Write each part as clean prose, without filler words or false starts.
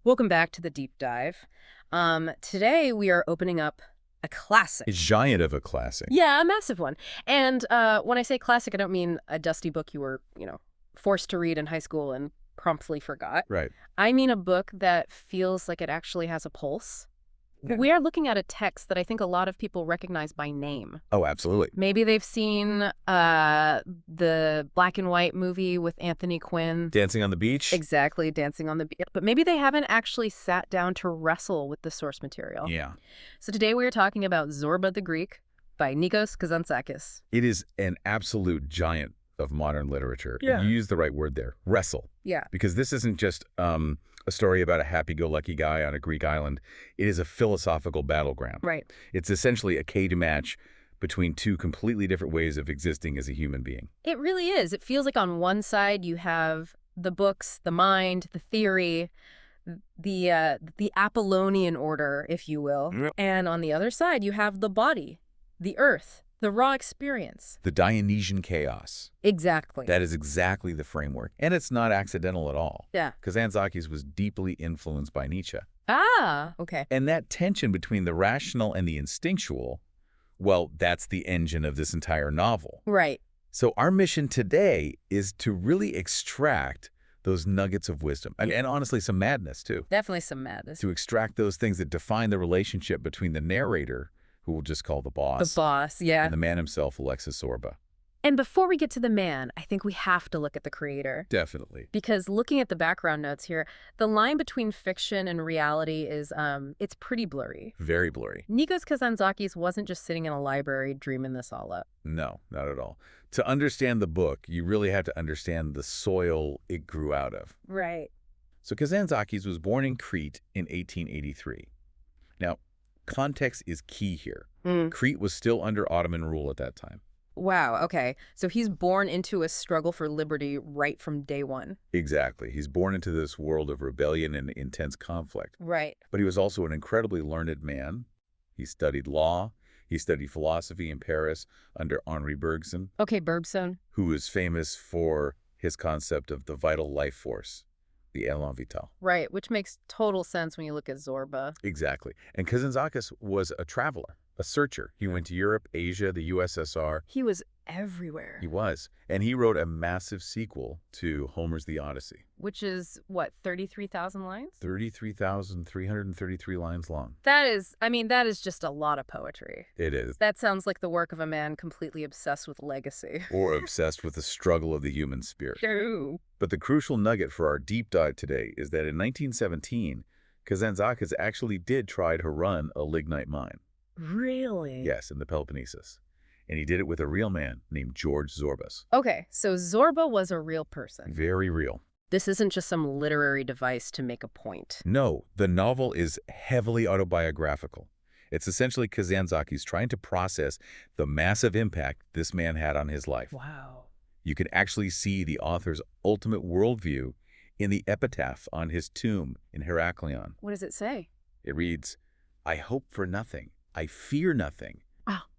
Welcome back to the deep dive. Today we are opening up a classic. A giant of a classic. Yeah, a massive one. And when I say classic, I don't mean a dusty book you were, forced to read in high school and promptly forgot. Right. I mean a book that feels like it actually has a pulse. Yeah. We are looking at a text that I think a lot of people recognize by name. Oh, absolutely. Maybe they've seen the black and white movie with Anthony Quinn. Dancing on the Beach? Exactly, Dancing on the Beach. But maybe they haven't actually sat down to wrestle with the source material. Yeah. So today we are talking about Zorba the Greek by Nikos Kazantzakis. It is an absolute giant of modern literature. Yeah. You used the right word there, wrestle. Yeah. Because this isn't just a story about a happy-go-lucky guy on a Greek island. It is a philosophical battleground. Right. It's essentially a cage match between two completely different ways of existing as a human being. It really is. It feels like on one side you have the books, the mind, the theory, the Apollonian order, if you will. Yep. And on the other side you have the body, the earth, the raw experience. The Dionysian chaos. Exactly. That is exactly the framework. And it's not accidental at all. Yeah. Kazantzakis was deeply influenced by Nietzsche. Ah, okay. And that tension between the rational and the instinctual, well, that's the engine of this entire novel. Right. So our mission today is to really extract those nuggets of wisdom. And honestly, some madness, too. Definitely some madness. To extract those things that define the relationship between the narrator, who we'll just call the boss. The boss, yeah. And the man himself, Alexis Zorba. And before we get to the man, I think we have to look at the creator. Definitely. Because looking at the background notes here, the line between fiction and reality is, it's pretty blurry. Very blurry. Nikos Kazantzakis wasn't just sitting in a library dreaming this all up. No, not at all. To understand the book, you really have to understand the soil it grew out of. Right. So Kazantzakis was born in Crete in 1883. Now, context is key here. Crete was still under Ottoman rule at that time. Wow, okay. So he's born into a struggle for liberty right from day one. Exactly. He's born into this world of rebellion and intense conflict. Right. But he was also an incredibly learned man. He studied law. He studied philosophy in Paris under Henri Bergson. Okay, Bergson. Who is famous for his concept of the vital life force. The élan vital. Right, which makes total sense when you look at Zorba. Exactly. And Kazantzakis was a traveler, a searcher. He went to Europe, Asia, the USSR. He was everywhere. He was. And he wrote a massive sequel to Homer's The Odyssey. Which is, what, 33,000 lines? 33,333 lines long. That is just a lot of poetry. It is. That sounds like the work of a man completely obsessed with legacy. Or obsessed with the struggle of the human spirit. True. But the crucial nugget for our deep dive today is that in 1917, Kazantzakis actually did try to run a lignite mine. Really? Yes, in the Peloponnesus. And he did it with a real man named George Zorbas. Okay, so Zorba was a real person. Very real. This isn't just some literary device to make a point. No, the novel is heavily autobiographical. It's essentially Kazantzakis trying to process the massive impact this man had on his life. Wow. You can actually see the author's ultimate worldview in the epitaph on his tomb in Heraklion. What does it say? It reads, "I hope for nothing. I fear nothing.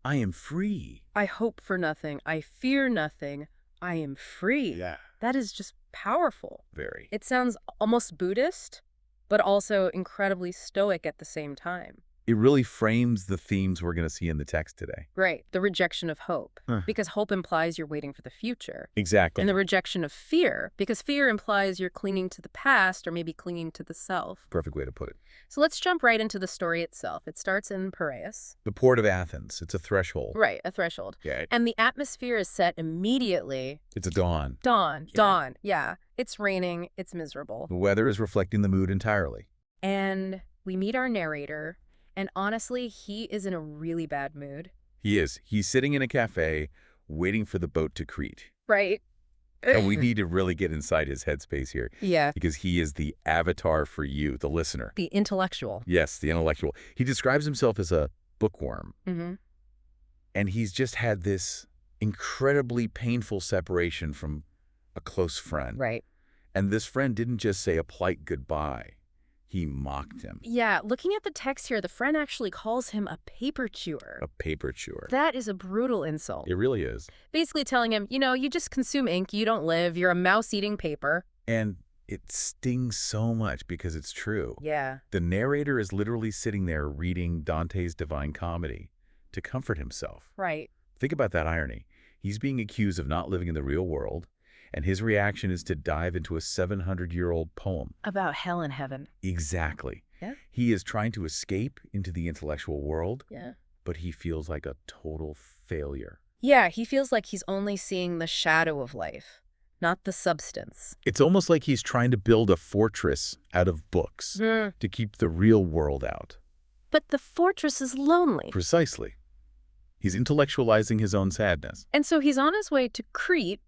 I am free. I hope for nothing. I fear nothing. I am free." Yeah. That is just powerful. Very. It sounds almost Buddhist, but also incredibly stoic at the same time. It really frames the themes we're going to see in the text today. Right. The rejection of hope, because hope implies you're waiting for the future. Exactly. And the rejection of fear, because fear implies you're clinging to the past or maybe clinging to the self. Perfect way to put it. So let's jump right into the story itself. It starts in Piraeus. The port of Athens. It's a threshold. Right, a threshold. Yeah. And the atmosphere is set immediately. It's a dawn. Dawn. Yeah. It's raining. It's miserable. The weather is reflecting the mood entirely. And we meet our narrator. And honestly, he is in a really bad mood. He is. He's sitting in a cafe waiting for the boat to Crete. Right. And we need to really get inside his headspace here. Yeah. Because he is the avatar for you, the listener. The intellectual. Yes, the intellectual. He describes himself as a bookworm. Mm-hmm. And he's just had this incredibly painful separation from a close friend. Right. And this friend didn't just say a polite goodbye. He mocked him. Yeah, looking at the text here, the friend actually calls him a paper chewer. A paper chewer. That is a brutal insult. It really is. Basically telling him, you just consume ink, you don't live, you're a mouse eating paper. And It stings so much because it's true. Yeah. The narrator is literally sitting there reading Dante's Divine Comedy to comfort himself. Right. Think about that irony. He's being accused of not living in the real world, and his reaction is to dive into a 700-year-old poem. About hell and heaven. Exactly. Yeah. He is trying to escape into the intellectual world, Yeah. but he feels like a total failure. Yeah, he feels like he's only seeing the shadow of life, not the substance. It's almost like he's trying to build a fortress out of books to keep the real world out. But the fortress is lonely. Precisely. He's intellectualizing his own sadness. And so he's on his way to Crete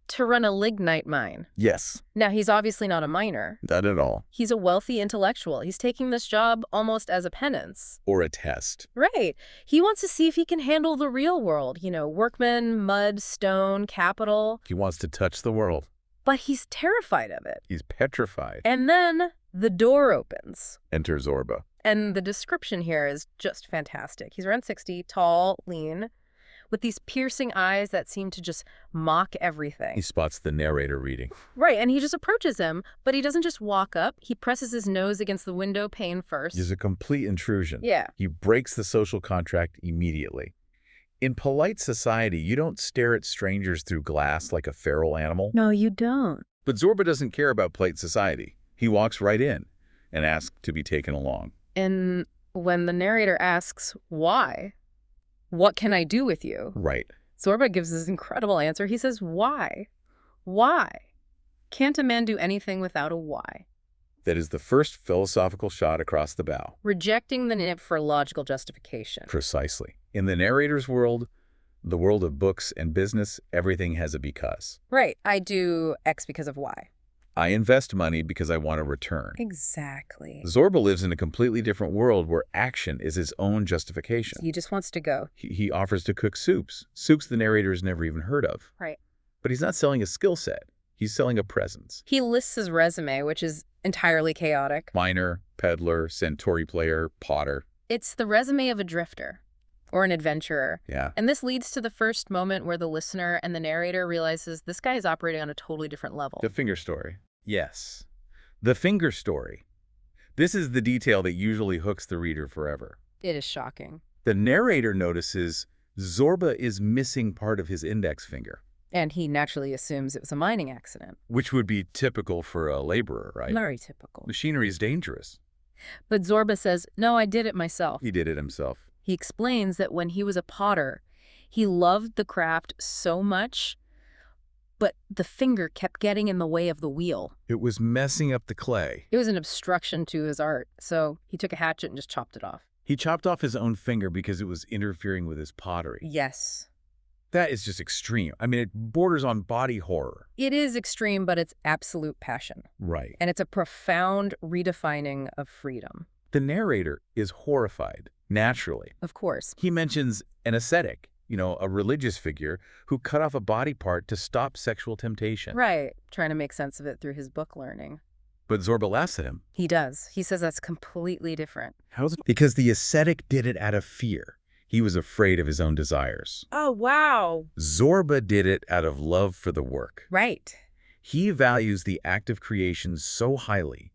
to run a lignite mine. Yes. Now, he's obviously not a miner. Not at all. He's a wealthy intellectual. He's taking this job almost as a penance. Or a test. Right. He wants to see if he can handle the real world. You know, workmen, mud, stone, capital. He wants to touch the world. But he's terrified of it. He's petrified. And then the door opens. Enter Zorba. And the description here is just fantastic. He's around 60, tall, lean, with these piercing eyes that seem to just mock everything. He spots the narrator reading. Right, and he just approaches him, but he doesn't just walk up. He presses his nose against the window pane first. There's a complete intrusion. Yeah. He breaks the social contract immediately. In polite society, you don't stare at strangers through glass like a feral animal. No, you don't. But Zorba doesn't care about polite society. He walks right in and asks to be taken along. And when the narrator asks, why? What can I do with you? Right. Zorba gives this incredible answer. He says, why? Why? Can't a man do anything without a why? That is the first philosophical shot across the bow. Rejecting the need for logical justification. Precisely. In the narrator's world, the world of books and business, everything has a because. Right. I do X because of Y. I invest money because I want a return. Exactly. Zorba lives in a completely different world where action is his own justification. He just wants to go. He offers to cook soups the narrator has never even heard of. Right. But he's not selling a skill set. He's selling a presence. He lists his resume, which is entirely chaotic. Miner, peddler, centauri player, potter. It's the resume of a drifter or an adventurer. Yeah. And this leads to the first moment where the listener and the narrator realizes this guy is operating on a totally different level. The finger story. Yes. The finger story. This is the detail that usually hooks the reader forever. It is shocking. The narrator notices Zorba is missing part of his index finger. And he naturally assumes it was a mining accident. Which would be typical for a laborer, right? Very typical. Machinery is dangerous. But Zorba says, no, I did it myself. He did it himself. He explains that when he was a potter, he loved the craft so much, but the finger kept getting in the way of the wheel. It was messing up the clay. It was an obstruction to his art, so he took a hatchet and just chopped it off. He chopped off his own finger because it was interfering with his pottery. Yes. That is just extreme. I mean, it borders on body horror. It is extreme, but it's absolute passion. Right. And it's a profound redefining of freedom. The narrator is horrified, naturally. Of course. He mentions an ascetic, a religious figure who cut off a body part to stop sexual temptation. Right. Trying to make sense of it through his book learning. But Zorba laughs at him. He does. He says that's completely different. How's it? Because the ascetic did it out of fear. He was afraid of his own desires. Oh, wow. Zorba did it out of love for the work. Right. He values the act of creation so highly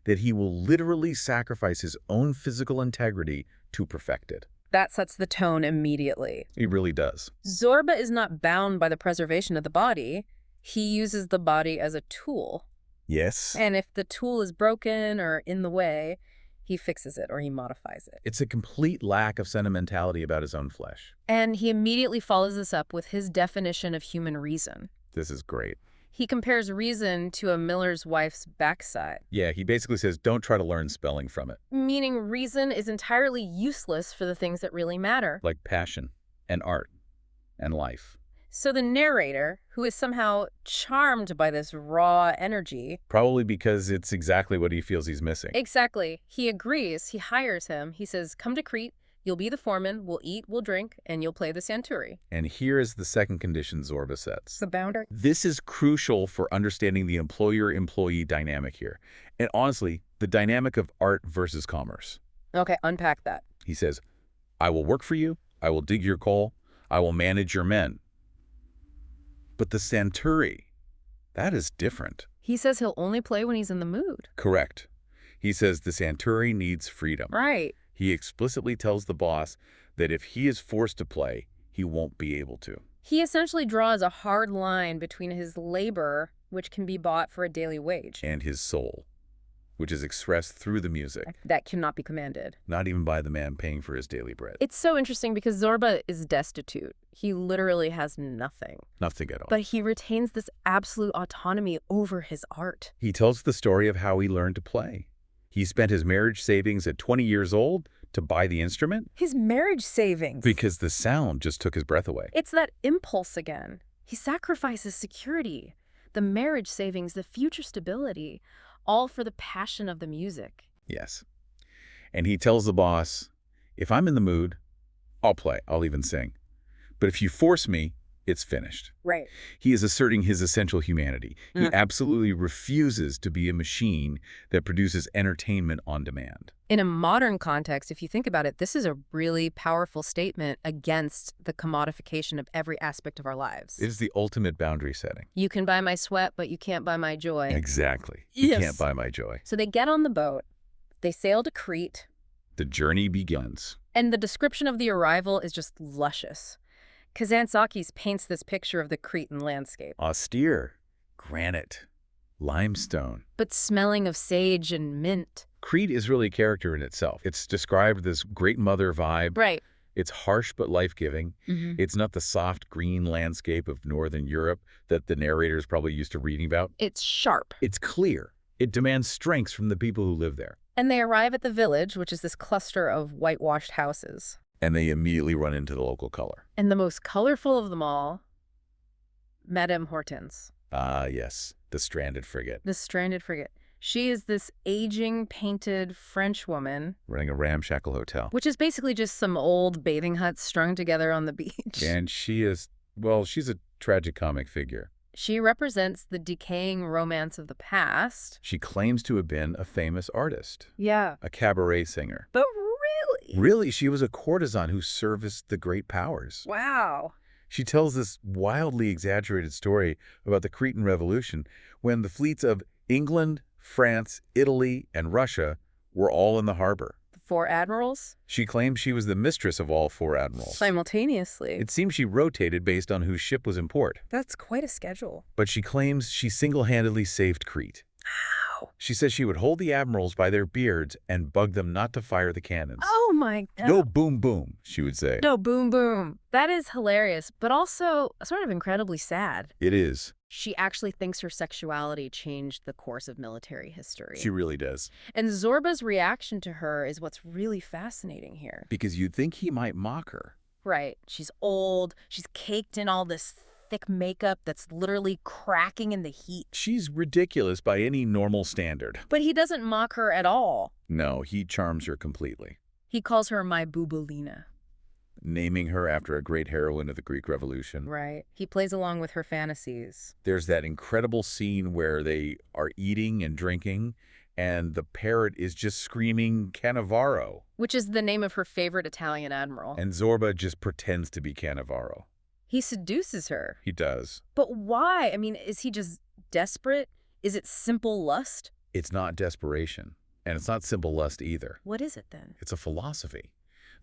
that he will literally sacrifice his own physical integrity to perfect it. That sets the tone immediately. He really does. Zorba is not bound by the preservation of the body. He uses the body as a tool. Yes. And if the tool is broken or in the way, he fixes it or he modifies it. It's a complete lack of sentimentality about his own flesh. And he immediately follows this up with his definition of human reason. This is great. He compares reason to a miller's wife's backside. Yeah, he basically says, don't try to learn spelling from it. Meaning reason is entirely useless for the things that really matter. Like passion and art and life. So the narrator, who is somehow charmed by this raw energy... Probably because it's exactly what he feels he's missing. Exactly. He agrees. He hires him. He says, come to Crete. You'll be the foreman. We'll eat, we'll drink, and you'll play the centauri. And here is the second condition Zorba sets. The boundary. This is crucial for understanding the employer-employee dynamic here. And honestly, the dynamic of art versus commerce. Okay, unpack that. He says, I will work for you. I will dig your coal. I will manage your men. But the centauri, that is different. He says he'll only play when he's in the mood. Correct. He says the Centauri needs freedom. Right. He explicitly tells the boss that if he is forced to play, he won't be able to. He essentially draws a hard line between his labor, which can be bought for a daily wage, And his soul, which is expressed through the music, that cannot be commanded. not even by the man paying for his daily bread. It's so interesting because Zorba is destitute. He literally has nothing. Nothing at all. But he retains this absolute autonomy over his art. He tells the story of how he learned to play. He spent his marriage savings at 20 years old to buy the instrument His marriage savings. because the sound just took his breath away. It's that impulse again. He sacrifices security, the marriage savings, the future stability, all for the passion of the music. Yes. And he tells the boss, if I'm in the mood, I'll play, I'll even sing. But if you force me, it's finished. Right. He is asserting his essential humanity. He absolutely refuses to be a machine that produces entertainment on demand. In a modern context, if you think about it, this is a really powerful statement against the commodification of every aspect of our lives. It is the ultimate boundary setting. You can buy my sweat, but you can't buy my joy. Exactly. You Yes. can't buy my joy. So they get on the boat, they sail to Crete, The journey begins. and the description of the arrival is just luscious. Kazantzakis paints this picture of the Cretan landscape, Austere, granite, limestone. but smelling of sage and mint. Crete is really a character in itself. It's described this great mother vibe. Right. It's harsh but life-giving. It's not the soft green landscape of Northern Europe that the narrator is probably used to reading about. It's sharp. It's clear. It demands strength from the people who live there. And they arrive at the village, which is this cluster of whitewashed houses. And they immediately run into the local color. And the most colorful of them all, Madame Hortense, Ah, yes, the stranded frigate, the stranded frigate. She is this aging, painted French woman, running a ramshackle hotel. which is basically just some old bathing huts strung together on the beach. And she is, well, she's a tragicomic figure. She represents the decaying romance of the past. She claims to have been a famous artist, Yeah. a cabaret singer. But really? Really, she was a courtesan who serviced the great powers. Wow. She tells this wildly exaggerated story about the Cretan Revolution when the fleets of England, France, Italy, and Russia were all in the harbor. The four admirals? She claims she was the mistress of all four admirals. Simultaneously. It seems she rotated based on whose ship was in port. That's quite a schedule. But she claims she single-handedly saved Crete. How? She says she would hold the admirals by their beards and bug them not to fire the cannons. Oh my God. No boom boom, she would say. No, boom, boom. That is hilarious, but also sort of incredibly sad. It is. She actually thinks her sexuality changed the course of military history. She really does. And Zorba's reaction to her is what's really fascinating here. Because you'd think he might mock her. Right. She's old. She's caked in all this thick makeup that's literally cracking in the heat. She's ridiculous by any normal standard. But he doesn't mock her at all. No, he charms her completely, He calls her my Boubolina. naming her after a great heroine of the Greek Revolution. Right. He plays along with her fantasies. There's that incredible scene where they are eating and drinking, and the parrot is just screaming Cannavaro. Which is the name of her favorite Italian admiral. And Zorba just pretends to be Cannavaro. He seduces her. He does. But why? I mean, is he just desperate? Is it simple lust? It's not desperation, and it's not simple lust either. What is it then? It's a philosophy.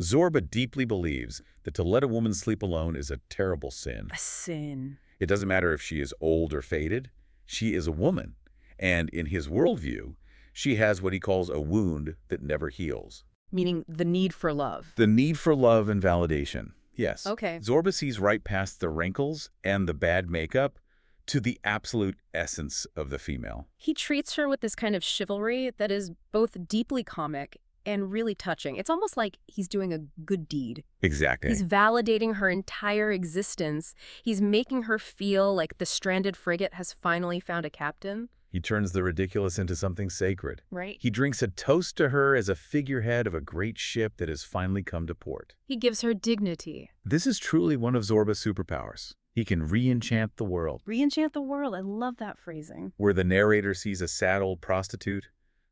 Zorba deeply believes that to let a woman sleep alone is a terrible sin. A sin. It doesn't matter if she is old or faded. She is a woman, and in his worldview, she has what he calls a wound that never heals. Meaning the need for love. The need for love and validation. Yes. Okay. Zorba sees right past the wrinkles and the bad makeup to the absolute essence of the female. He treats her with this kind of chivalry that is both deeply comic and really touching. It's almost like he's doing a good deed. Exactly. He's validating her entire existence. He's making her feel like the stranded frigate has finally found a captain. He turns the ridiculous into something sacred. Right. He drinks a toast to her as a figurehead of a great ship that has finally come to port. He gives her dignity. This is truly one of Zorba's superpowers. He can re-enchant the world. Re-enchant the world. I love that phrasing. Where the narrator sees a sad old prostitute,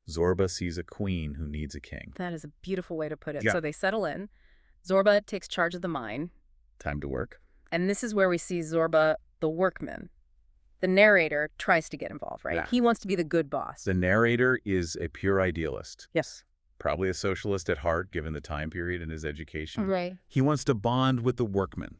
Zorba sees a queen who needs a king. That is a beautiful way to put it. Yeah. So they settle in. Zorba takes charge of the mine. Time to work. And this is where we see Zorba, the workman. The narrator tries to get involved, right? Yeah. He wants to be the good boss. The narrator is a pure idealist. Yes. Probably a socialist at heart, given the time period and his education. Right. He wants to bond with the workmen,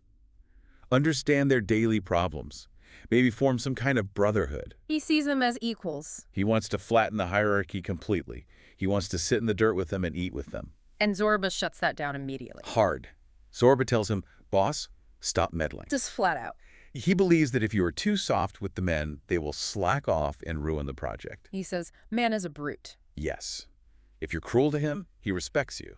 understand their daily problems, maybe form some kind of brotherhood. He sees them as equals. He wants to flatten the hierarchy completely. He wants to sit in the dirt with them and eat with them. And Zorba shuts that down immediately. Hard. Zorba tells him, boss, stop meddling. Just flat out. He believes that if you are too soft with the men, they will slack off and ruin the project. He says, man is a brute. Yes. If you're cruel to him, he respects you.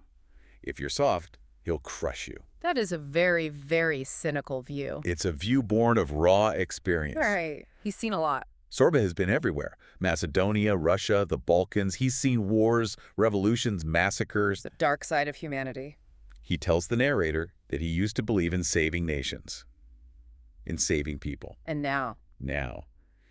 If you're soft, he'll crush you. That is a very, very cynical view. It's a view born of raw experience. Right. He's seen a lot. Zorba has been everywhere. Macedonia, Russia, the Balkans. He's seen wars, revolutions, massacres. The dark side of humanity. He tells the narrator that he used to believe in saving nations, in saving people. And now. Now,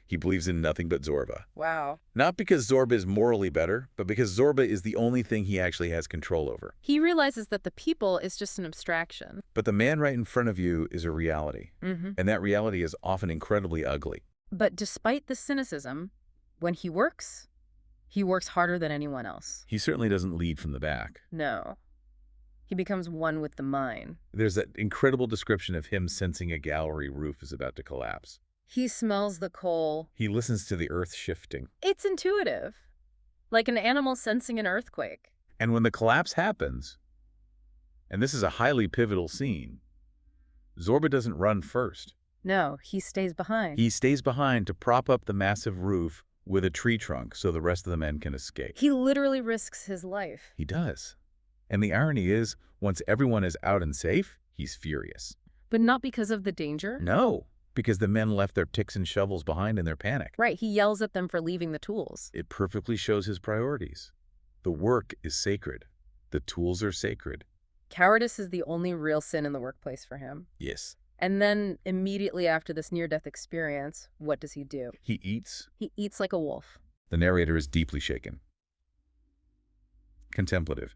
he believes in nothing but Zorba. Wow. Not because Zorba is morally better, but because Zorba is the only thing he actually has control over. He realizes that the people is just an abstraction. But the man right in front of you is a reality. And that reality is often incredibly ugly. But despite the cynicism, when he works harder than anyone else. He certainly doesn't lead from the back. No. He becomes one with the mine. There's that incredible description of him sensing a gallery roof is about to collapse. He smells the coal. He listens to the earth shifting. It's intuitive. Like an animal sensing an earthquake. And when the collapse happens, and this is a highly pivotal scene, Zorba doesn't run first. No, he stays behind. He stays behind to prop up the massive roof with a tree trunk so the rest of the men can escape. He literally risks his life. He does. And the irony is, once everyone is out and safe, he's furious. But not because of the danger? No, because the men left their picks and shovels behind in their panic. Right, he yells at them for leaving the tools. It perfectly shows his priorities. The work is sacred. The tools are sacred. Cowardice is the only real sin in the workplace for him. Yes. And then, immediately after this near-death experience, what does he do? He eats. He eats like a wolf. The narrator is deeply shaken. Contemplative.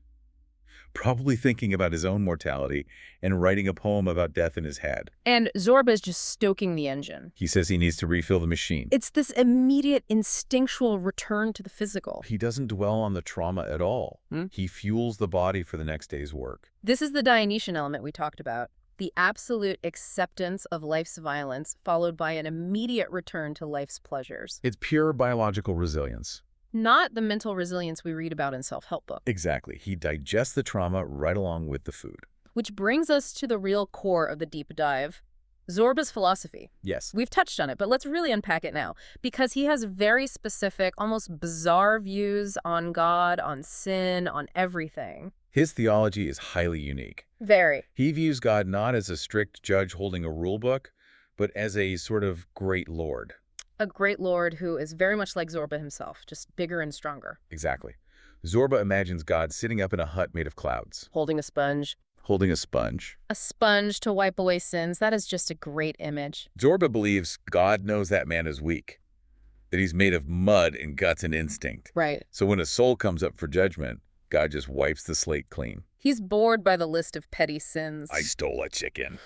Probably thinking about his own mortality and writing a poem about death in his head. And Zorba is just stoking the engine. He says he needs to refill the machine. It's this immediate instinctual return to the physical. He doesn't dwell on the trauma at all. He fuels the body for the next day's work. This is the Dionysian element we talked about. The absolute acceptance of life's violence followed by an immediate return to life's pleasures. It's pure biological resilience. Not the mental resilience we read about in self-help books. Exactly. He digests the trauma right along with the food. Which brings us to the real core of the deep dive, Zorba's philosophy. Yes. We've touched on it, but let's really unpack it now. Because he has very specific, almost bizarre views on God, on sin, on everything. His theology is highly unique. Very. He views God not as a strict judge holding a rule book, but as a sort of great lord. A great lord who is very much like Zorba himself, just bigger and stronger. Exactly. Zorba imagines God sitting up in a hut made of clouds. Holding a sponge. Holding a sponge. A sponge to wipe away sins. That is just a great image. Zorba believes God knows that man is weak, that he's made of mud and guts and instinct. Right. So when a soul comes up for judgment, God just wipes the slate clean. He's bored by the list of petty sins. I stole a chicken.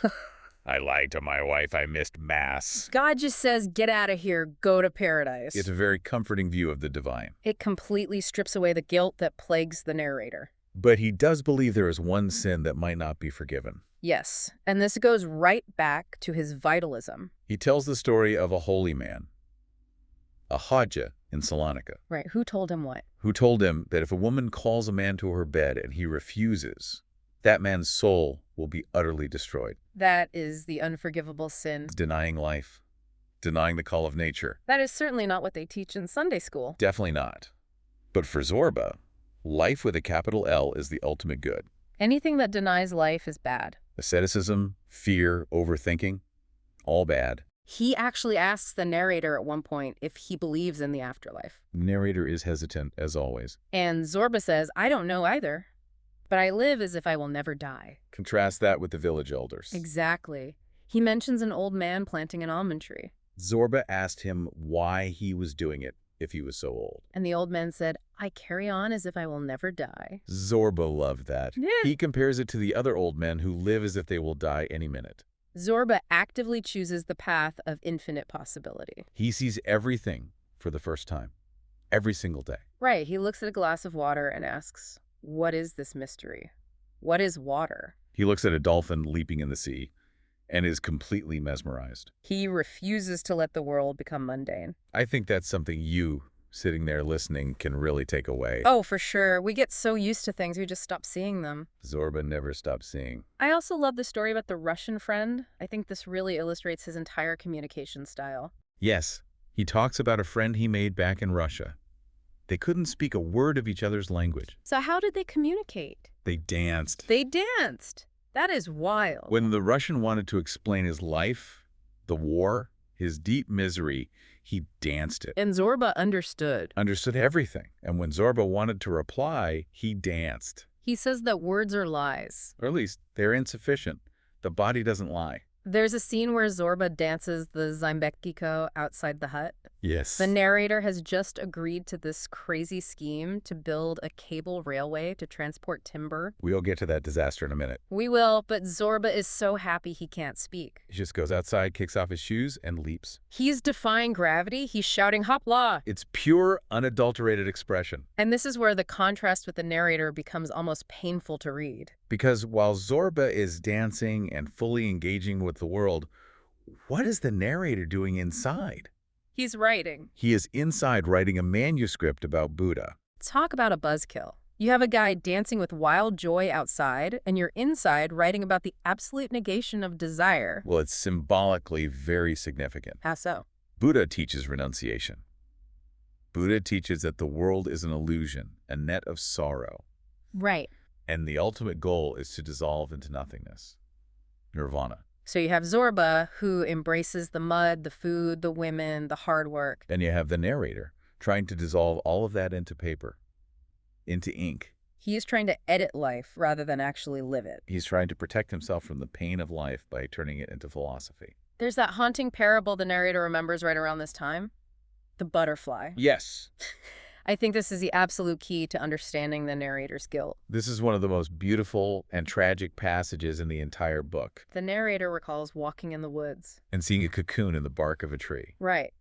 I lied to my wife. I missed Mass. God just says, get out of here, go to paradise. It's a very comforting view of the divine. It completely strips away the guilt that plagues the narrator. But he does believe there is one sin that might not be forgiven. Yes, and this goes right back to his vitalism. He tells the story of a holy man, a Hadja in Salonika. Right, who told him what? Who told him that if a woman calls a man to her bed and he refuses, that man's soul will be utterly destroyed. That is the unforgivable sin. Denying life. Denying the call of nature. That is certainly not what they teach in Sunday school. Definitely not. But for Zorba, life with a capital L is the ultimate good. Anything that denies life is bad. Asceticism, fear, overthinking, all bad. He actually asks the narrator at one point if he believes in the afterlife. The narrator is hesitant, as always. And Zorba says, I don't know either, but I live as if I will never die. Contrast that with the village elders. Exactly. He mentions an old man planting an almond tree. Zorba asked him why he was doing it if he was so old. And the old man said, I carry on as if I will never die. Zorba loved that. Yeah. He compares it to the other old men who live as if they will die any minute. Zorba actively chooses the path of infinite possibility. He sees everything for the first time, every single day. Right, he looks at a glass of water and asks, what is this mystery? What is water? He looks at a dolphin leaping in the sea and is completely mesmerized. He refuses to let the world become mundane. I think that's something you, sitting there listening, can really take away. Oh, for sure. We get so used to things, we just stop seeing them. Zorba never stops seeing. I also love the story about the Russian friend. I think this really illustrates his entire communication style. Yes, he talks about a friend he made back in Russia. They couldn't speak a word of each other's language. So how did they communicate? They danced. They danced. That is wild. When the Russian wanted to explain his life, the war, his deep misery, he danced it. And Zorba understood. Understood everything. And when Zorba wanted to reply, he danced. He says that words are lies. Or at least they're insufficient. The body doesn't lie. There's a scene where Zorba dances the Zambekiko outside the hut. Yes. The narrator has just agreed to this crazy scheme to build a cable railway to transport timber. We'll get to that disaster in a minute. We will, but Zorba is so happy he can't speak. He just goes outside, kicks off his shoes, and leaps. He's defying gravity. He's shouting, "Hopla!" It's pure, unadulterated expression. And this is where the contrast with the narrator becomes almost painful to read. Because while Zorba is dancing and fully engaging with the world, what is the narrator doing inside? He's writing. He is inside writing a manuscript about Buddha. Talk about a buzzkill. You have a guy dancing with wild joy outside, and you're inside writing about the absolute negation of desire. Well, it's symbolically very significant. How so? Buddha teaches renunciation. Buddha teaches that the world is an illusion, a net of sorrow. Right. And the ultimate goal is to dissolve into nothingness. Nirvana. So you have Zorba, who embraces the mud, the food, the women, the hard work. Then you have the narrator, trying to dissolve all of that into paper, into ink. He is trying to edit life rather than actually live it. He's trying to protect himself from the pain of life by turning it into philosophy. There's that haunting parable the narrator remembers right around this time. The butterfly. Yes. I think this is the absolute key to understanding the narrator's guilt. This is one of the most beautiful and tragic passages in the entire book. The narrator recalls walking in the woods. And seeing a cocoon in the bark of a tree. Right.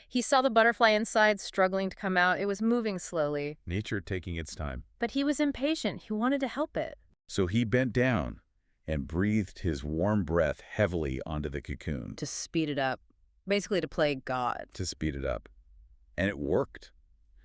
He saw the butterfly inside struggling to come out. It was moving slowly. Nature taking its time. But he was impatient. He wanted to help it. So he bent down and breathed his warm breath heavily onto the cocoon. To speed it up. Basically to play God. To speed it up. And it worked.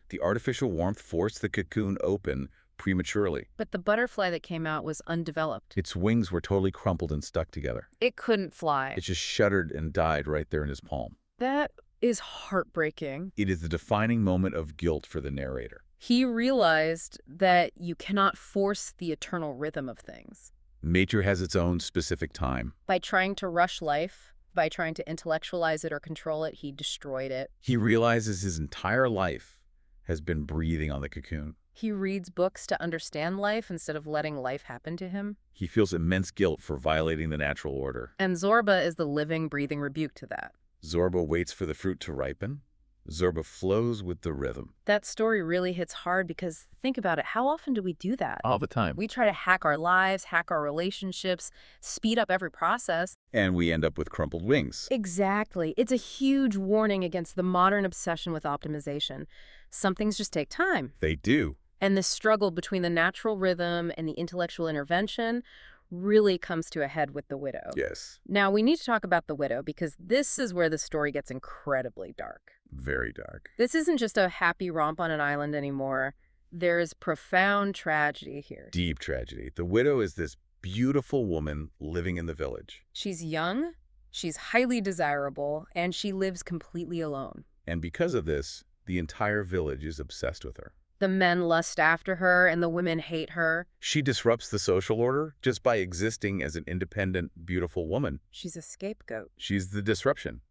The artificial warmth forced the cocoon open prematurely. But the butterfly that came out was undeveloped. Its wings were totally crumpled and stuck together. It couldn't fly. It just shuddered and died right there in his palm. That is heartbreaking. It is the defining moment of guilt for the narrator. He realized that you cannot force the eternal rhythm of things. Nature has its own specific time. By trying to rush life, by trying to intellectualize it or control it, he destroyed it. He realizes his entire life has been breathing on the cocoon. He reads books to understand life instead of letting life happen to him. He feels immense guilt for violating the natural order. And Zorba is the living, breathing rebuke to that. Zorba waits for the fruit to ripen. Zorba flows with the rhythm. That story really hits hard because, think about it, how often do we do that? All the time. We try to hack our lives, hack our relationships, speed up every process. And we end up with crumpled wings. Exactly. It's a huge warning against the modern obsession with optimization. Some things just take time. They do. And the struggle between the natural rhythm and the intellectual intervention really comes to a head with the widow. Yes. Now, we need to talk about the widow because this is where the story gets incredibly dark. Very dark. This isn't just a happy romp on an island anymore. There is profound tragedy here. Deep tragedy. The widow is this beautiful woman living in the village. She's young, she's highly desirable, and she lives completely alone. And because of this, the entire village is obsessed with her. The men lust after her, and the women hate her. She disrupts the social order just by existing as an independent, beautiful woman. She's a scapegoat. She's the disruption.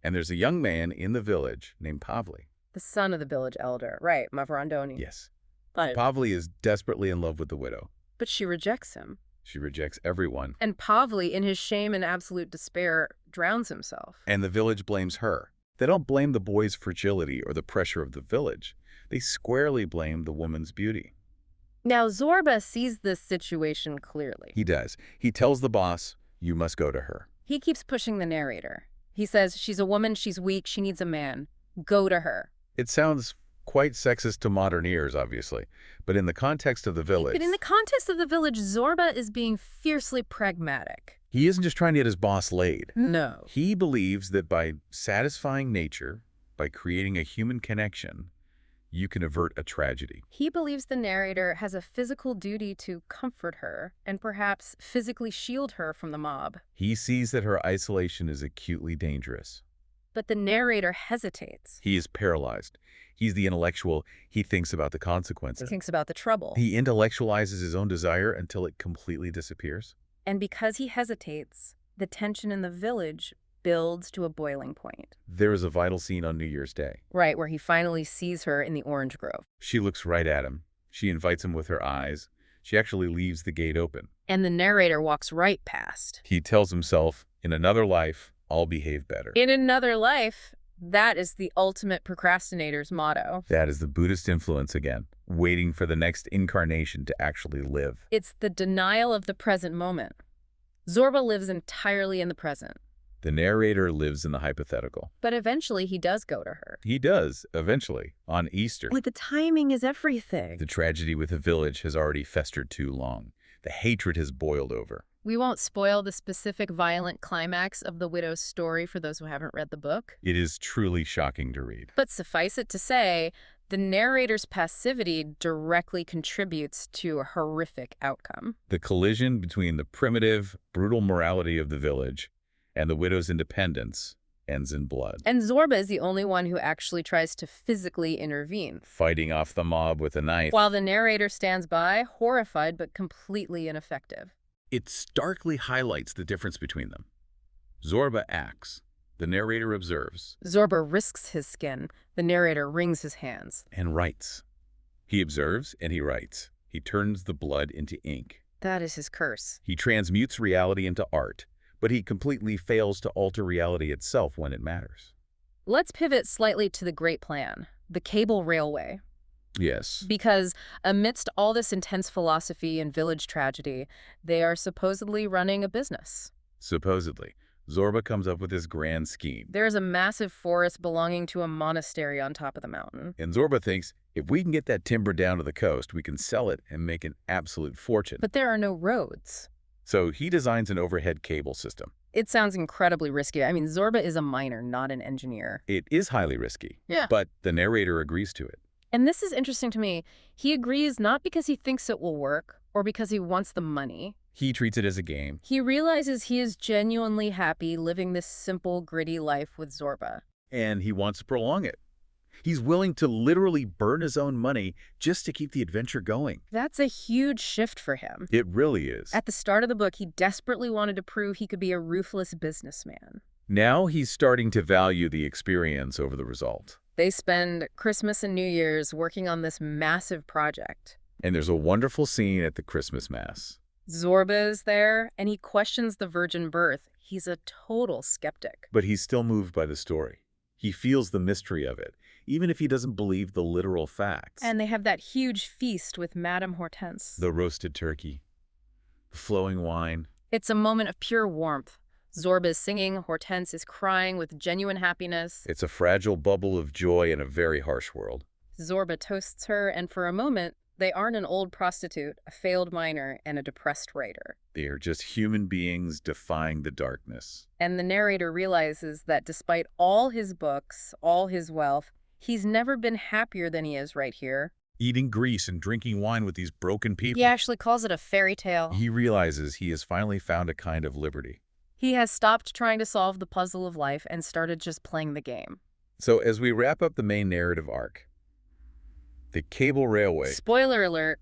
And there's a young man in the village named Pavli. The son of the village elder. Right, Mavrandoni. Yes. But Pavli is desperately in love with the widow. she rejects him. She rejects everyone. And Pavli, in his shame and absolute despair, drowns himself. And the village blames her. They don't blame the boy's fragility or the pressure of the village. They squarely blame the woman's beauty. Now, Zorba sees this situation clearly. He does. He tells the boss, "You must go to her." He keeps pushing the narrator. He says, she's a woman, she's weak, she needs a man. Go to her. It sounds quite sexist to modern ears, obviously, but in the context of the village... But in the context of the village, Zorba is being fiercely pragmatic. He isn't just trying to get his boss laid. No. He believes that by satisfying nature, by creating a human connection, you can avert a tragedy. He believes the narrator has a physical duty to comfort her and perhaps physically shield her from the mob. He sees that her isolation is acutely dangerous. But the narrator hesitates. He is paralyzed. He's the intellectual. He thinks about the consequences. He thinks about the trouble. He intellectualizes his own desire until it completely disappears. And because he hesitates, the tension in the village builds to a boiling point. There is a vital scene on New Year's Day. Right, where he finally sees her in the orange grove. She looks right at him. She invites him with her eyes. She actually leaves the gate open. And the narrator walks right past. He tells himself, in another life, I'll behave better. In another life, that is the ultimate procrastinator's motto. That is the Buddhist influence again, waiting for the next incarnation to actually live. It's the denial of the present moment. Zorba lives entirely in the present. The narrator lives in the hypothetical. But eventually he does go to her. He does, eventually, on Easter. Like the timing is everything. The tragedy with the village has already festered too long. The hatred has boiled over. We won't spoil the specific violent climax of the widow's story for those who haven't read the book. It is truly shocking to read. But suffice it to say, the narrator's passivity directly contributes to a horrific outcome. The collision between the primitive, brutal morality of the village and the widow's independence ends in blood. And Zorba is the only one who actually tries to physically intervene, fighting off the mob with a knife, while the narrator stands by, horrified but completely ineffective. It starkly highlights the difference between them. Zorba acts. The narrator observes. Zorba risks his skin. The narrator wrings his hands. And writes. He observes and he writes. He turns the blood into ink. That is his curse. He transmutes reality into art, but he completely fails to alter reality itself when it matters. Let's pivot slightly to the great plan, the cable railway. Yes. Because amidst all this intense philosophy and village tragedy, they are supposedly running a business. Supposedly. Zorba comes up with this grand scheme. There is a massive forest belonging to a monastery on top of the mountain. And Zorba thinks, if we can get that timber down to the coast, we can sell it and make an absolute fortune. But there are no roads. So he designs an overhead cable system. It sounds incredibly risky. I mean, Zorba is a miner, not an engineer. It is highly risky. Yeah. But the narrator agrees to it. And this is interesting to me. He agrees not because he thinks it will work or because he wants the money. He treats it as a game. He realizes he is genuinely happy living this simple, gritty life with Zorba. And he wants to prolong it. He's willing to literally burn his own money just to keep the adventure going. That's a huge shift for him. It really is. At the start of the book, he desperately wanted to prove he could be a ruthless businessman. Now he's starting to value the experience over the result. They spend Christmas and New Year's working on this massive project. And there's a wonderful scene at the Christmas Mass. Zorba is there, and he questions the virgin birth. He's a total skeptic. But he's still moved by the story. He feels the mystery of it, even if he doesn't believe the literal facts. And they have that huge feast with Madame Hortense. The roasted turkey, the flowing wine. It's a moment of pure warmth. Zorba is singing, Hortense is crying with genuine happiness. It's a fragile bubble of joy in a very harsh world. Zorba toasts her, and for a moment, they aren't an old prostitute, a failed miner, and a depressed writer. They are just human beings defying the darkness. And the narrator realizes that despite all his books, all his wealth, he's never been happier than he is right here. Eating grease and drinking wine with these broken people. He actually calls it a fairy tale. He realizes he has finally found a kind of liberty. He has stopped trying to solve the puzzle of life and started just playing the game. So as we wrap up the main narrative arc, the cable railway. Spoiler alert,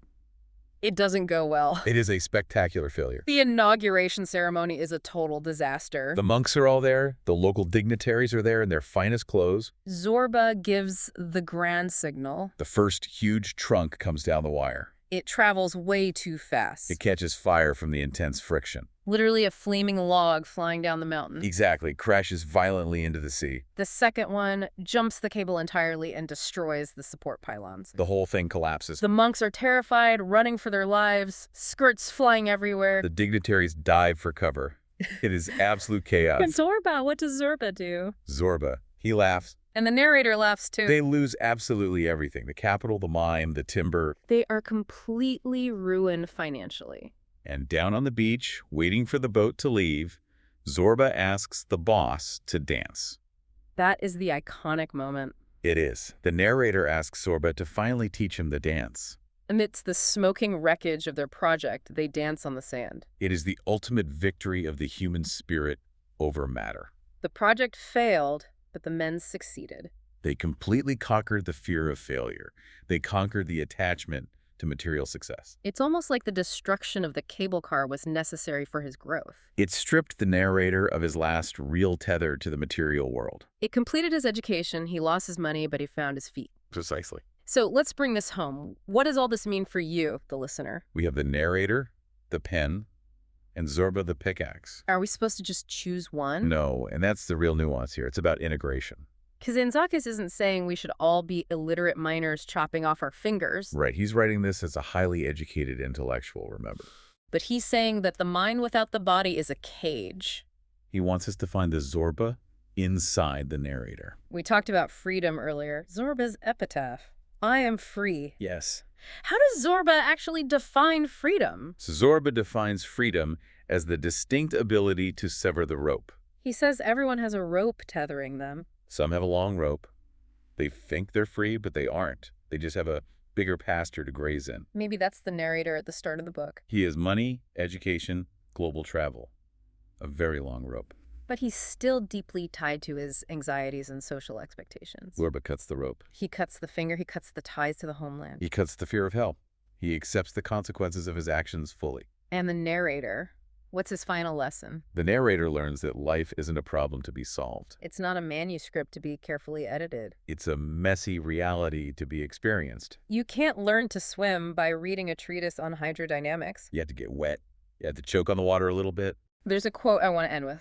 it doesn't go well. It is a spectacular failure. The inauguration ceremony is a total disaster. The monks are all there. The local dignitaries are there in their finest clothes. Zorba gives the grand signal. The first huge trunk comes down the wire. It travels way too fast. It catches fire from the intense friction. Literally a flaming log flying down the mountain. Exactly. Crashes violently into the sea. The second one jumps the cable entirely and destroys the support pylons. The whole thing collapses. The monks are terrified, running for their lives, skirts flying everywhere. The dignitaries dive for cover. It is absolute chaos. And Zorba, what does Zorba do? Zorba, he laughs. And the narrator laughs too. They lose absolutely everything. The capital, the mine, the timber. They are completely ruined financially. And down on the beach, waiting for the boat to leave, Zorba asks the boss to dance. That is the iconic moment. It is. The narrator asks Zorba to finally teach him the dance. Amidst the smoking wreckage of their project, they dance on the sand. It is the ultimate victory of the human spirit over matter. The project failed, but the men succeeded. They completely conquered the fear of failure. They conquered the attachment to material success. It's almost like the destruction of the cable car was necessary for his growth. It stripped the narrator of his last real tether to the material world. It completed his education, he lost his money, but he found his feet. Precisely. So let's bring this home. What does all this mean for you, the listener? We have the narrator, the pen, and Zorba the pickaxe. Are we supposed to just choose one? No, and that's the real nuance here. It's about integration. Kazantzakis isn't saying we should all be illiterate miners chopping off our fingers. Right, he's writing this as a highly educated intellectual, remember. But he's saying that the mind without the body is a cage. He wants us to find the Zorba inside the narrator. We talked about freedom earlier. Zorba's epitaph. I am free. Yes. How does Zorba actually define freedom? So Zorba defines freedom as the distinct ability to sever the rope. He says everyone has a rope tethering them. Some have a long rope. They think they're free, but they aren't. They just have a bigger pasture to graze in. Maybe that's the narrator at the start of the book. He has money, education, global travel. A very long rope. But he's still deeply tied to his anxieties and social expectations. Zorba cuts the rope. He cuts the finger, he cuts the ties to the homeland. He cuts the fear of hell. He accepts the consequences of his actions fully. And the narrator, what's his final lesson? The narrator learns that life isn't a problem to be solved. It's not a manuscript to be carefully edited. It's a messy reality to be experienced. You can't learn to swim by reading a treatise on hydrodynamics. You have to get wet. You have to choke on the water a little bit. There's a quote I want to end with.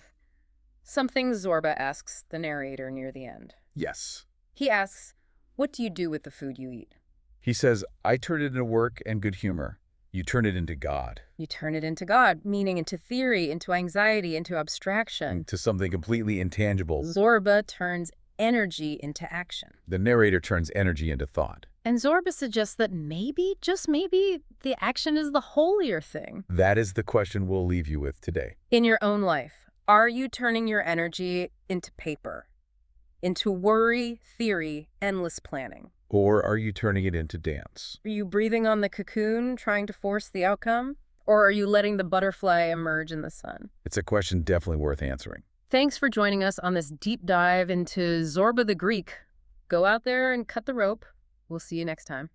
Something Zorba asks the narrator near the end. Yes. He asks, what do you do with the food you eat? He says, I turn it into work and good humor. You turn it into God. You turn it into God, meaning into theory, into anxiety, into abstraction. Into something completely intangible. Zorba turns energy into action. The narrator turns energy into thought. And Zorba suggests that maybe, just maybe, the action is the holier thing. That is the question we'll leave you with today. In your own life, are you turning your energy into paper, into worry, theory, endless planning? Or are you turning it into dance? Are you breathing on the cocoon, trying to force the outcome? Or are you letting the butterfly emerge in the sun? It's a question definitely worth answering. Thanks for joining us on this deep dive into Zorba the Greek. Go out there and cut the rope. We'll see you next time.